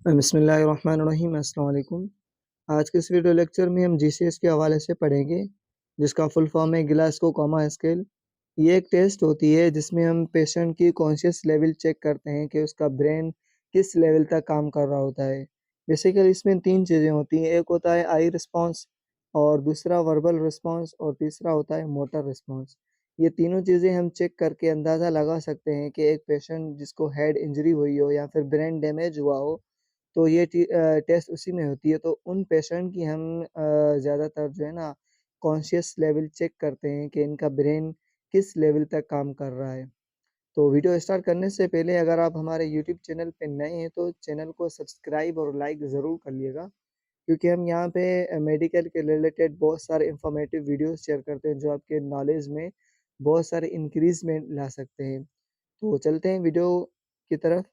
बिस्मिल्लाहिर्रहमानिर्रहीम, अस्सलाम वालेकुम। आज के इस वीडियो लेक्चर में हम जीसीएस के हवाले से पढ़ेंगे, जिसका फुल फॉर्म है ग्लासगो कोमा स्केल। ये एक टेस्ट होती है जिसमें हम पेशेंट की कॉन्शियस लेवल चेक करते हैं कि उसका ब्रेन किस लेवल तक काम कर रहा होता है। बेसिकली इसमें 3 चीज़ें होती हैं, एक होता है आई रिस्पॉन्स और दूसरा वर्बल रिस्पॉन्स और तीसरा होता है मोटर रिस्पॉन्स। ये तीनों चीज़ें हम चेक करके अंदाज़ा लगा सकते हैं कि एक पेशेंट जिसको हेड इंजरी हुई हो या फिर ब्रेन डैमेज हुआ हो, तो ये टेस्ट उसी में होती है। तो उन पेशेंट की हम ज़्यादातर जो है ना कॉन्शियस लेवल चेक करते हैं कि इनका ब्रेन किस लेवल तक काम कर रहा है। तो वीडियो स्टार्ट करने से पहले अगर आप हमारे यूट्यूब चैनल पे नए हैं तो चैनल को सब्सक्राइब और लाइक ज़रूर कर लिएगा, क्योंकि हम यहाँ पे मेडिकल के रिलेटेड बहुत सारे इन्फॉर्मेटिव वीडियोज़ शेयर करते हैं जो आपके नॉलेज में बहुत सारे इंक्रीज़मेंट ला सकते हैं। तो चलते हैं वीडियो की तरफ।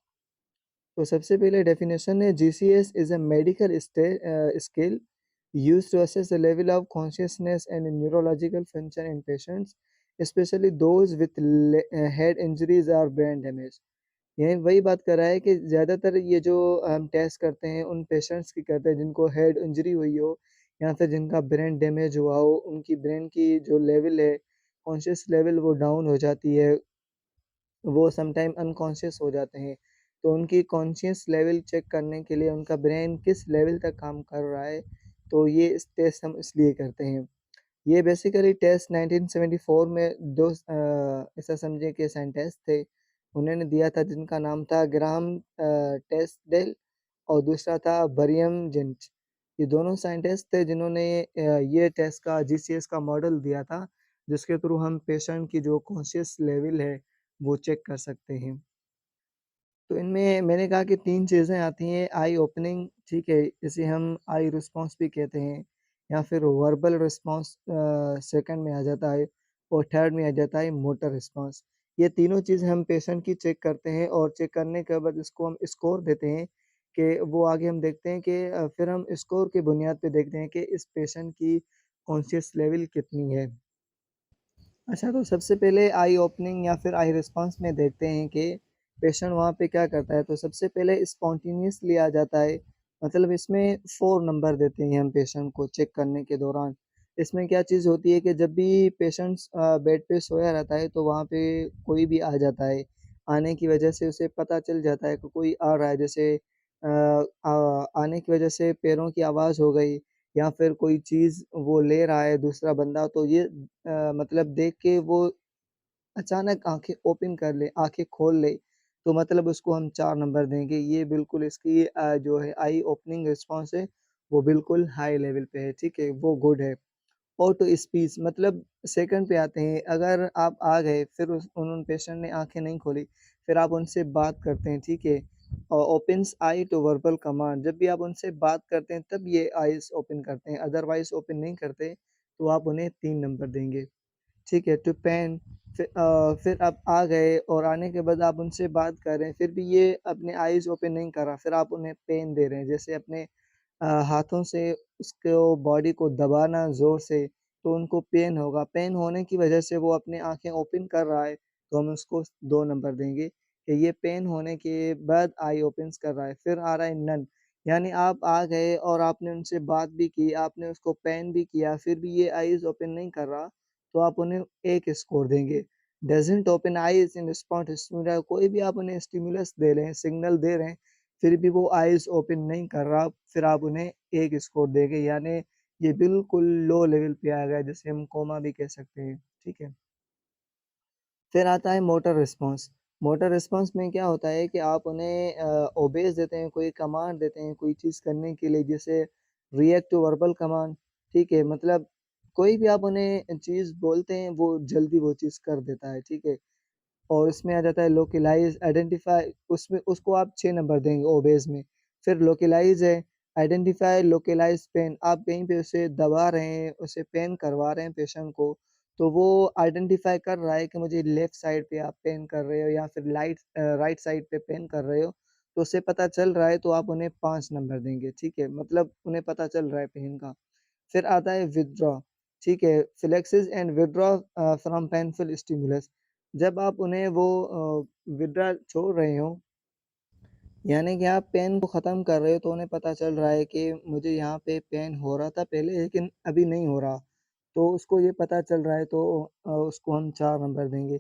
तो सबसे पहले डेफिनेशन है GCS is a medical scale used to assess the level of consciousness and neurological function in patients, especially those with head injuries or brain damage। यही वही बात कर रहा है कि ज़्यादातर ये जो हम टेस्ट करते हैं उन पेशेंट्स की करते हैं जिनको हेड इंजरी हुई हो या फिर जिनका ब्रेन डैमेज हुआ हो, उनकी ब्रेन की जो लेवल है, कॉन्शियस लेवल वो डाउन हो जाती है, वो समटाइम अनकॉन्शियस हो जाते हैं। तो उनकी कॉन्शियस लेवल चेक करने के लिए उनका ब्रेन किस लेवल तक काम कर रहा है, तो ये इस टेस्ट हम इसलिए करते हैं। ये बेसिकली टेस्ट 1974 में 2 ऐसा समझिए कि साइंटिस्ट थे, उन्होंने दिया था जिनका नाम था ग्राहम टेस्डेल और दूसरा था बरियम जिंच। ये दोनों साइंटिस्ट थे जिन्होंने ये टेस्ट का जीसीएस का मॉडल दिया था, जिसके थ्रू हम पेशेंट की जो कॉन्शियस लेवल है, वो चेक कर सकते हैं। तो इनमें मैंने कहा कि 3 चीज़ें आती हैं, आई ओपनिंग, ठीक है, इसे हम आई रिस्पॉन्स भी कहते हैं या फिर वर्बल रिस्पॉन्स सेकंड में आ जाता है और थर्ड में आ जाता है मोटर रिस्पॉन्स। ये तीनों चीज़ हम पेशेंट की चेक करते हैं और चेक करने के बाद इसको हम स्कोर देते हैं कि वो आगे हम देखते हैं कि फिर हम स्कोर की बुनियाद पे देखते हैं कि इस पेशेंट की कॉन्शियस लेवल कितनी है। अच्छा, तो सबसे पहले आई ओपनिंग या फिर आई रिस्पॉन्स में देखते हैं कि पेशेंट वहाँ पे क्या करता है। तो सबसे पहले स्पॉन्टेनियसली आ जाता है, मतलब इसमें 4 नंबर देते हैं हम पेशेंट को चेक करने के दौरान। इसमें क्या चीज़ होती है कि जब भी पेशेंट्स बेड पे सोया रहता है तो वहाँ पे कोई भी आ जाता है। आने की वजह से उसे पता चल जाता है कि कोई आ रहा है, जैसे आने की वजह से पैरों की आवाज़ हो गई या फिर कोई चीज़ वो ले रहा है दूसरा बंदा, तो ये मतलब देख के वो अचानक आँखें ओपन कर ले, आँखें खोल ले, तो मतलब उसको हम 4 नंबर देंगे। ये बिल्कुल इसकी जो है आई ओपनिंग रिस्पॉन्स है, वो बिल्कुल हाई लेवल पे है, ठीक है? वो गुड है। ऑटो स्पीच मतलब सेकंड पे आते हैं, अगर आप आ गए फिर उन पेशेंट ने आँखें नहीं खोली, फिर आप उनसे बात करते हैं, ठीक है? Opens eye to verbal command, जब भी आप उनसे बात करते हैं तब ये आइज़ ओपन करते हैं, अदरवाइज़ ओपन नहीं करते, तो आप उन्हें 3 नंबर देंगे। ठीक है, टू पेन फिर आप आ गए और आने के बाद आप उनसे बात कर रहे हैं, फिर भी ये अपने आइज़ ओपन नहीं कर रहा, फिर आप उन्हें पेन दे रहे हैं, जैसे अपने हाथों से उसको बॉडी को दबाना ज़ोर से, तो उनको पेन होगा, पेन होने की वजह से वो अपनी आँखें ओपन कर रहा है, तो हम उसको 2 नंबर देंगे कि ये पेन होने के बाद आई ओपन्स कर रहा है। फिर आ रहा है नन, यानी आप आ गए और आपने उनसे बात भी की, आपने उसको पेन भी किया, फिर भी ये आइज़ ओपन नहीं कर रहा, तो आप उन्हें 1 स्कोर देंगे। Doesn't open eyes in response to stimulus, कोई भी आप उन्हें स्टिमुलस दे रहे हैं, सिग्नल दे रहे हैं, फिर भी वो आइज़ ओपन नहीं कर रहा, फिर आप उन्हें 1 स्कोर देंगे, यानी ये बिल्कुल लो लेवल पे आ गया, जिसे हम कोमा भी कह सकते हैं, ठीक है? फिर आता है मोटर रिस्पॉन्स। मोटर रिस्पॉन्स में क्या होता है कि आप उन्हें ओबेस देते हैं, कोई कमांड देते हैं कोई चीज़ करने के लिए, जैसे रिएक्ट टू वर्बल कमांड, ठीक है? मतलब कोई भी आप उन्हें चीज़ बोलते हैं, वो जल्दी वो चीज़ कर देता है, ठीक है? और इसमें आ जाता है लोकेलाइज़, आइडेंटिफ़ाई, उसमें उसको आप 6 नंबर देंगे ओबेस में। फिर लोकेलाइज़ है, आइडेंटिफ़ाई लोकेलाइज़ पेन, आप कहीं पे उसे दबा रहे हैं, उसे पेन करवा रहे हैं पेशेंट को, तो वो आइडेंटिफ़ाई कर रहा है कि मुझे लेफ्ट साइड पे आप पेन कर रहे हो या फिर राइट साइड पे पेन कर रहे हो, तो उसे पता चल रहा है, तो आप उन्हें 5 नंबर देंगे, ठीक है? मतलब उन्हें पता चल रहा है पेन का। फिर आता है विथड्रॉ, ठीक है? Flexes and withdraw from painful stimulus, जब आप उन्हें वो विथड्रॉ छोड़ रहे हो यानी कि आप पेन को ख़त्म कर रहे हो तो उन्हें पता चल रहा है कि मुझे यहाँ पे पेन हो रहा था पहले लेकिन अभी नहीं हो रहा। तो उसको ये पता चल रहा है तो उसको हम 4 नंबर देंगे।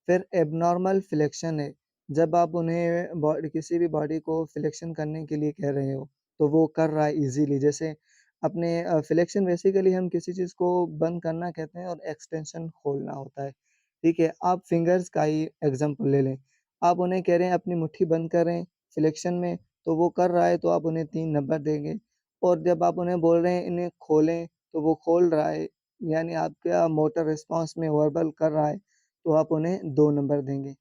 फिर एब्नॉर्मल फ्लेक्शन है, जब आप उन्हें किसी भी बॉडी को फ्लेक्शन करने के लिए कह रहे हो, तो वो कर रहा है ईज़िली। जैसे अपने फ्लेक्शन बेसिकली हम किसी चीज़ को बंद करना कहते हैं और एक्सटेंशन खोलना होता है, ठीक है? आप फिंगर्स का ही एग्ज़ाम्पल ले लें। आप उन्हें कह रहे हैं अपनी मुट्ठी बंद करें फ्लेक्शन में, तो वो कर रहा है तो आप उन्हें 3 नंबर देंगे। और जब आप उन्हें बोल रहे हैं इन्हें खोलें, तो वो खोल रहा है, यानी आपका मोटर रिस्पॉन्स में वर्बल कर रहा है, तो आप उन्हें 2 नंबर देंगे।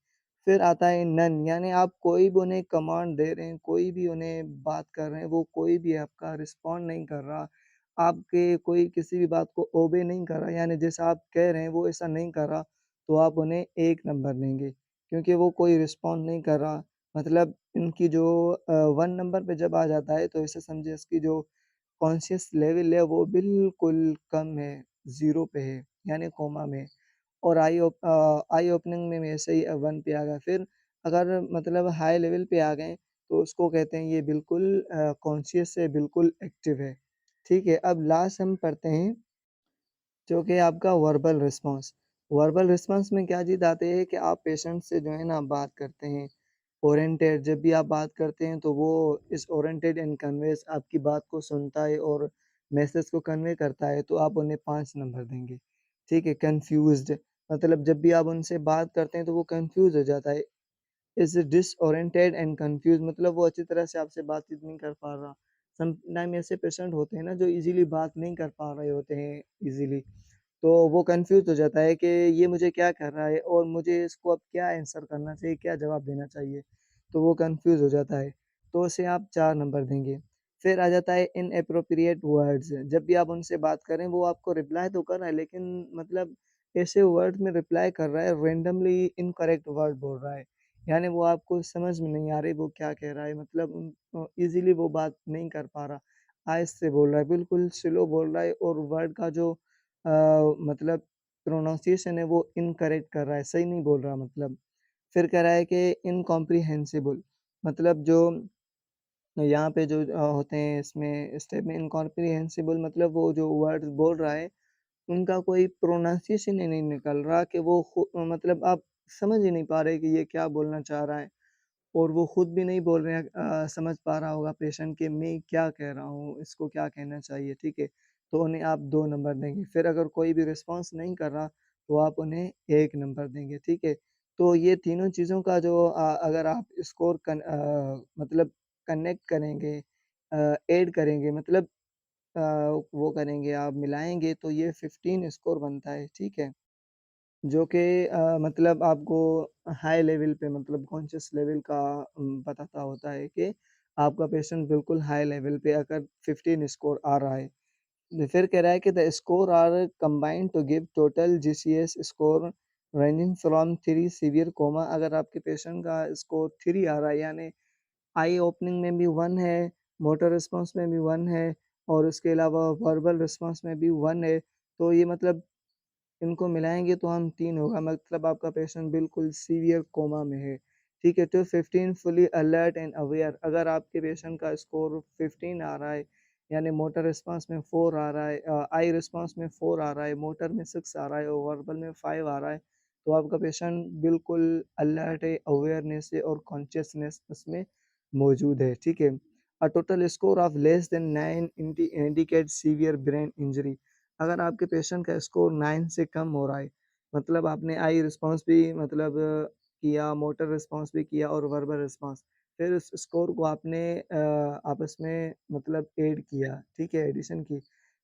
फिर आता है नन, यानी आप कोई भी उन्हें कमांड दे रहे हैं, कोई भी उन्हें बात कर रहे हैं, वो कोई भी आपका रिस्पॉन्ड नहीं कर रहा। आपके कोई किसी भी बात को ओबे नहीं कर रहा, यानी जैसा आप कह रहे हैं वो ऐसा नहीं कर रहा, तो आप उन्हें 1 नंबर देंगे, क्योंकि वो कोई रिस्पॉन्ड नहीं कर रहा। मतलब इनकी जो 1 नंबर पे जब आ जाता है तो ऐसे समझिए इसकी जो कॉन्शियस लेवल है वो बिल्कुल कम है, 0 पे है, यानी कोमा में। और आई ओपनिंग में वैसे ही 1 पे आ गया। फिर अगर मतलब हाई लेवल पे आ गए तो उसको कहते हैं ये बिल्कुल कॉन्शियस है, बिल्कुल एक्टिव है। ठीक है, अब लास्ट हम पढ़ते हैं जो कि आपका वर्बल रिस्पॉन्स। वर्बल रिस्पॉन्स में क्या चीज़ आती है कि आप पेशेंट से जो है ना बात करते हैं, ओरिएंटेड जब भी आप बात करते हैं तो वो इस ओरिएंटेड एंड कन्वेज़ आपकी बात को सुनता है और मैसेज को कन्वे करता है तो आप उन्हें 5 नंबर देंगे। ठीक है, कन्फ्यूज़्ड मतलब जब भी आप उनसे बात करते हैं तो वो कन्फ्यूज़ हो जाता है। इज़ डिसओरिएंटेड एंड कन्फ्यूज़्ड मतलब वो अच्छी तरह से आपसे बातचीत नहीं कर पा रहा। सम टाइम ऐसे पेशेंट होते हैं ना जो ईज़िली बात नहीं कर पा रहे होते हैं ईज़िली। तो वो कन्फ्यूज़ हो जाता है कि ये मुझे क्या कर रहा है और मुझे इसको अब क्या आंसर करना चाहिए, क्या जवाब देना चाहिए? तो वो कन्फ्यूज़ हो जाता है, तो उसे आप 4 नंबर देंगे। फिर आ जाता है इनएप्रोप्रिएट वर्ड्स जब भी आप उनसे बात करें वो आपको रिप्लाई तो कर रहा है लेकिन मतलब ऐसे वर्ड में रिप्लाई कर रहा है रैंडमली इनकरेक्ट वर्ड बोल रहा है। यानी वो आपको समझ में नहीं आ रही वो क्या कह रहा है मतलब ईज़िली वो बात नहीं कर पा रहा। आहिस्ते से बोल रहा है, बिल्कुल स्लो बोल रहा है और वर्ड का जो अ, मतलब प्रोनाउंसिएशन है वो इनकरेक्ट कर रहा है, सही नहीं बोल रहा मतलब। फिर कह रहा है कि इनकॉम्प्रिहेंसिबल मतलब जो यहाँ पे जो होते हैं इसमें स्टेप में इनकॉम्प्रिहेंसिबल मतलब वो जो वर्ड्स बोल रहा है, उनका कोई प्रोनाउंसिएशन ही नहीं निकल रहा कि वो मतलब आप समझ ही नहीं पा रहे कि ये क्या बोलना चाह रहा है। और वो खुद भी नहीं बोल रहे हैं समझ पा रहा होगा पेशेंट कि मैं क्या कह रहा हूँ, इसको क्या कहना चाहिए, ठीक है? तो उन्हें आप 2 नंबर देंगे। फिर अगर कोई भी रिस्पॉन्स नहीं कर रहा, तो आप उन्हें 1 नंबर देंगे, ठीक है? तो ये तीनों चीज़ों का जो अगर आप स्कोर मतलब कनेक्ट करेंगे ऐड करेंगे मतलब अ, वो करेंगे आप मिलाएँगे तो ये 15 स्कोर बनता है, ठीक है? जो कि मतलब आपको हाई लेवल पे मतलब कॉन्शियस लेवल का बताता होता है कि आपका पेशेंट बिल्कुल हाई लेवल पे अगर 15 स्कोर आ रहा है। फिर कह रहा है कि the score are combined to give total GCS score ranging from 3 severe coma अगर आपके पेशेंट का स्कोर 3 आ रहा है यानी आई ओपनिंग में भी 1 है, मोटर रिस्पॉन्स में भी 1 है और उसके अलावा वर्बल रिस्पॉन्स में भी 1 है, तो ये मतलब इनको मिलाएँगे तो हम 3 होगा मतलब आपका पेशेंट बिल्कुल सीवियर कोमा में है, ठीक है? तो 15 फुली अलर्ट एंड अवेयर अगर आपके पेशेंट का स्कोर 15 आ रहा है, यानी मोटर रिस्पॉन्स में 4 आ रहा है आई रिस्पॉन्स में 4 आ रहा है, मोटर में 6 आ रहा है और वर्बल में 5 आ रहा है, तो आपका पेशेंट बिल्कुल अलर्ट है, अवेयरनेस है और कॉन्शियसनेस उसमें मौजूद है, ठीक है? A total score of less than 9 indicate severe brain injury अगर आपके पेशेंट का स्कोर 9 से कम हो रहा है, मतलब आपने आई रिस्पॉन्स भी मतलब किया, मोटर रिस्पॉन्स भी किया और वर्बल रिस्पॉन्स, फिर उस स्कोर को आपने आपस में मतलब ऐड किया, ठीक है? एडिशन की।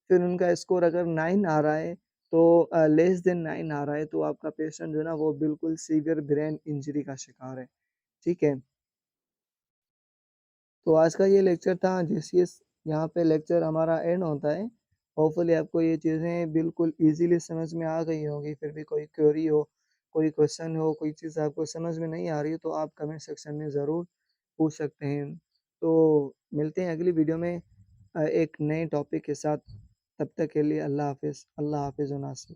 फिर उनका स्कोर अगर 9 आ रहा है, तो लेस देन 9 आ रहा है, तो आपका पेशेंट जो है ना, वो बिल्कुल सीवियर ब्रेन इंजरी का शिकार है, ठीक है? तो आज का ये लेक्चर था जीसीएस यहाँ पे लेक्चर हमारा एंड होता है। होपफुली आपको ये चीज़ें बिल्कुल ईज़िली समझ में आ गई होंगी, फिर भी कोई क्वेरी हो, कोई क्वेश्चन हो, कोई चीज़ आपको समझ में नहीं आ रही हो तो आप कमेंट सेक्शन में ज़रूर पूछ सकते हैं। तो मिलते हैं अगली वीडियो में एक नए टॉपिक के साथ, तब तक के लिए अल्लाह हाफ़िज़। अल्लाह हाफ़िज़ व नासिर।